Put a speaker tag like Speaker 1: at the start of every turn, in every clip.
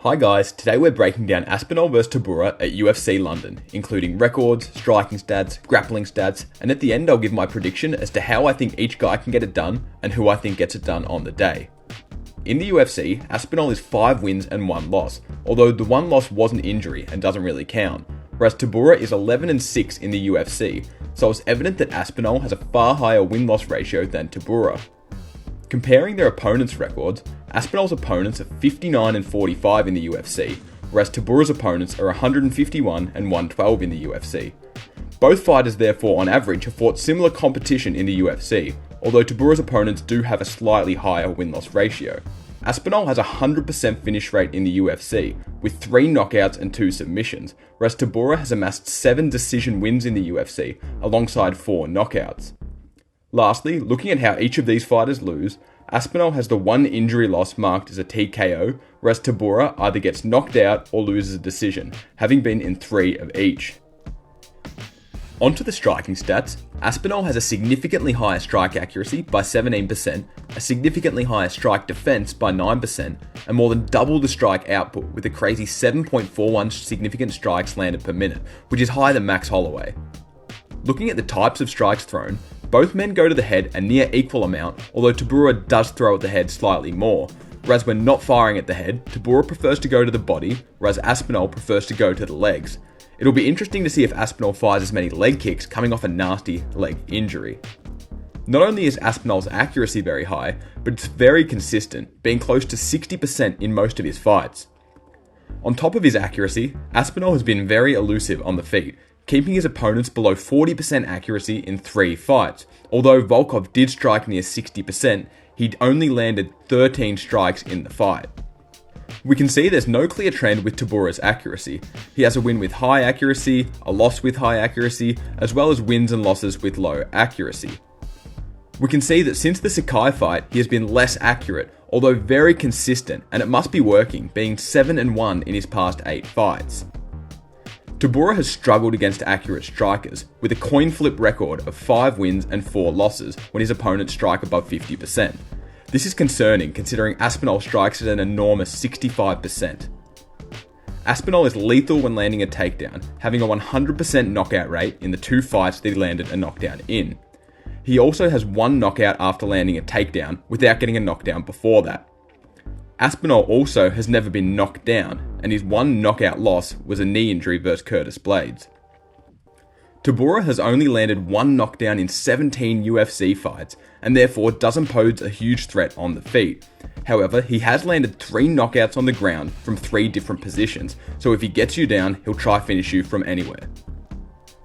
Speaker 1: Hi guys, today we're breaking down Aspinall vs Tybura at UFC London, including records, striking stats, grappling stats, and at the end I'll give my prediction as to how I think each guy can get it done and who I think gets it done on the day. In the UFC, Aspinall is 5 wins and 1 loss, although the 1 loss was an injury and doesn't really count, whereas Tybura is 11-6 in the UFC, so it's evident that Aspinall has a far higher win-loss ratio than Tybura. Comparing their opponents' records, Aspinall's opponents are 59-45 in the UFC, whereas Tybura's opponents are 151 and 112 in the UFC. Both fighters therefore on average have fought similar competition in the UFC, although Tybura's opponents do have a slightly higher win-loss ratio. Aspinall has a 100% finish rate in the UFC, with 3 knockouts and 2 submissions, whereas Tybura has amassed 7 decision wins in the UFC, alongside 4 knockouts. Lastly, looking at how each of these fighters lose, Aspinall has the 1 injury loss marked as a TKO, whereas Tybura either gets knocked out or loses a decision, having been in 3 of each. Onto the striking stats, Aspinall has a significantly higher strike accuracy by 17%, a significantly higher strike defense by 9%, and more than double the strike output with a crazy 7.41 significant strikes landed per minute, which is higher than Max Holloway. Looking at the types of strikes thrown, both men go to the head a near equal amount, although Tybura does throw at the head slightly more, whereas when not firing at the head, Tybura prefers to go to the body, whereas Aspinall prefers to go to the legs. It'll be interesting to see if Aspinall fires as many leg kicks coming off a nasty leg injury. Not only is Aspinall's accuracy very high, but it's very consistent, being close to 60% in most of his fights. On top of his accuracy, Aspinall has been very elusive on the feet, keeping his opponents below 40% accuracy in 3 fights. Although Volkov did strike near 60%, he'd only landed 13 strikes in the fight. We can see there's no clear trend with Tybura's accuracy. He has a win with high accuracy, a loss with high accuracy, as well as wins and losses with low accuracy. We can see that since the Sakai fight, he has been less accurate, although very consistent, and it must be working, being 7-1 in his past 8 fights. Tybura has struggled against accurate strikers, with a coin flip record of 5 wins and 4 losses when his opponents strike above 50%. This is concerning considering Aspinall strikes at an enormous 65%. Aspinall is lethal when landing a takedown, having a 100% knockout rate in the 2 fights that he landed a knockdown in. He also has 1 knockout after landing a takedown without getting a knockdown before that. Aspinall also has never been knocked down, and his 1 knockout loss was a knee injury versus Curtis Blades. Tybura has only landed 1 knockdown in 17 UFC fights, and therefore doesn't pose a huge threat on the feet. However, he has landed 3 knockouts on the ground from 3 different positions, so if he gets you down, he'll try finish you from anywhere.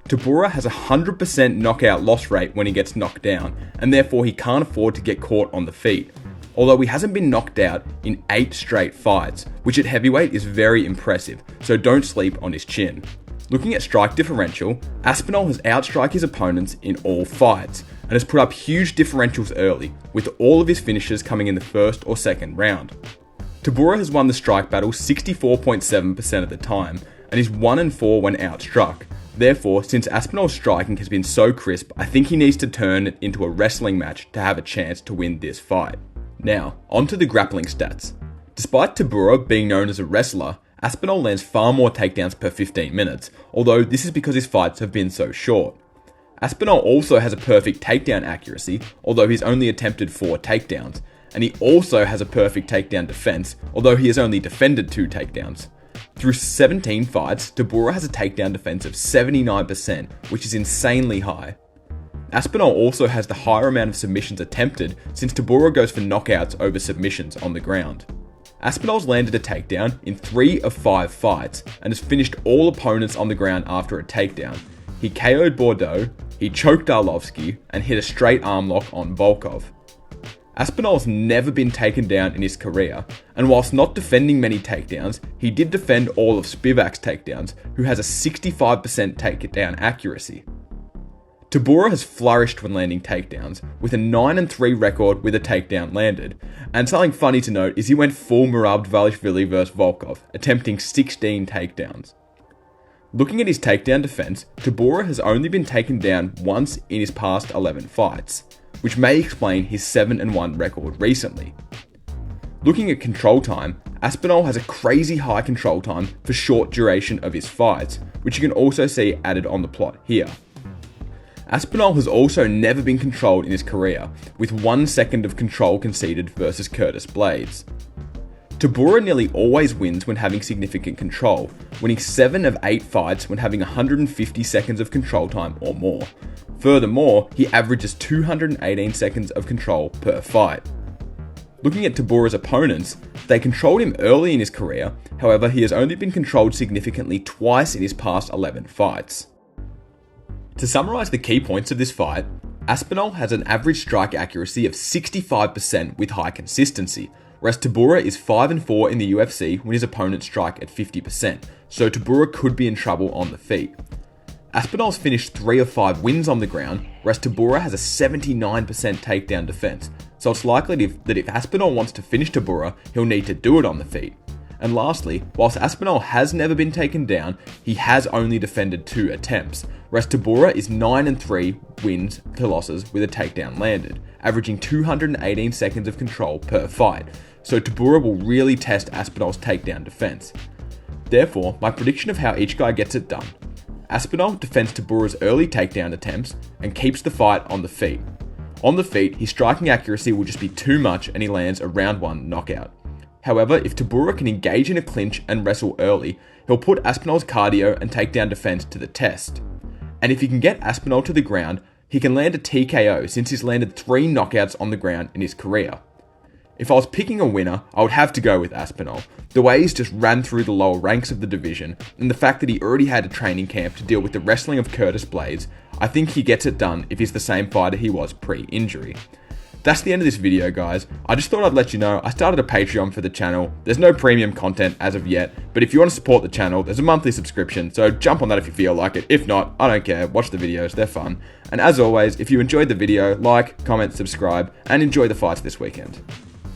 Speaker 1: Tybura has a 100% knockout loss rate when he gets knocked down, and therefore he can't afford to get caught on the feet. Although he hasn't been knocked out in 8 straight fights, which at heavyweight is very impressive, so don't sleep on his chin. Looking at strike differential, Aspinall has outstriked his opponents in all fights, and has put up huge differentials early, with all of his finishes coming in the first or second round. Tybura has won the strike battle 64.7% of the time, and is 1-4 when outstruck. Therefore, since Aspinall's striking has been so crisp, I think he needs to turn it into a wrestling match to have a chance to win this fight. Now, onto the grappling stats. Despite Tybura being known as a wrestler, Aspinall lands far more takedowns per 15 minutes, although this is because his fights have been so short. Aspinall also has a perfect takedown accuracy, although he's only attempted 4 takedowns, and he also has a perfect takedown defense, although he has only defended 2 takedowns. Through 17 fights, Tybura has a takedown defense of 79%, which is insanely high. Aspinall also has the higher amount of submissions attempted, since Tybura goes for knockouts over submissions on the ground. Aspinall's landed a takedown in 3 of 5 fights, and has finished all opponents on the ground after a takedown. He KO'd Bordeaux, he choked Arlovsky, and hit a straight arm lock on Volkov. Aspinall's never been taken down in his career, and whilst not defending many takedowns, he did defend all of Spivak's takedowns, who has a 65% takedown accuracy. Tybura has flourished when landing takedowns, with a 9-3 record with a takedown landed, and something funny to note is he went full Merab-Dvalishvili vs Volkov, attempting 16 takedowns. Looking at his takedown defense, Tybura has only been taken down once in his past 11 fights, which may explain his 7-1 record recently. Looking at control time, Aspinall has a crazy high control time for short duration of his fights, which you can also see added on the plot here. Aspinall has also never been controlled in his career, with 1 second of control conceded versus Curtis Blaydes. Tybura nearly always wins when having significant control, winning 7 of 8 fights when having 150 seconds of control time or more. Furthermore, he averages 218 seconds of control per fight. Looking at Tybura's opponents, they controlled him early in his career, however he has only been controlled significantly twice in his past 11 fights. To summarise the key points of this fight, Aspinall has an average strike accuracy of 65% with high consistency, whereas Tybura is 5-4 in the UFC when his opponents strike at 50%, so Tybura could be in trouble on the feet. Aspinall's finished 3 of 5 wins on the ground, whereas Tybura has a 79% takedown defense, so it's likely that if Aspinall wants to finish Tybura, he'll need to do it on the feet. And lastly, whilst Aspinall has never been taken down, he has only defended 2 attempts, whereas Tybura is 9-3 wins to losses with a takedown landed, averaging 218 seconds of control per fight, so Tybura will really test Aspinall's takedown defense. Therefore, my prediction of how each guy gets it done. Aspinall defends Tybura's early takedown attempts and keeps the fight on the feet. On the feet, his striking accuracy will just be too much and he lands a round 1 knockout. However, if Tybura can engage in a clinch and wrestle early, he'll put Aspinall's cardio and takedown defense to the test. And if he can get Aspinall to the ground, he can land a TKO since he's landed 3 knockouts on the ground in his career. If I was picking a winner, I would have to go with Aspinall. The way he's just ran through the lower ranks of the division, and the fact that he already had a training camp to deal with the wrestling of Curtis Blaydes, I think he gets it done if he's the same fighter he was pre-injury. That's the end of this video, guys. I just thought I'd let you know I started a Patreon for the channel. There's no premium content as of yet, but if you want to support the channel, there's a monthly subscription, so jump on that if you feel like it. If not, I don't care. Watch the videos, they're fun. And as always, if you enjoyed the video, like, comment, subscribe, and enjoy the fights this weekend.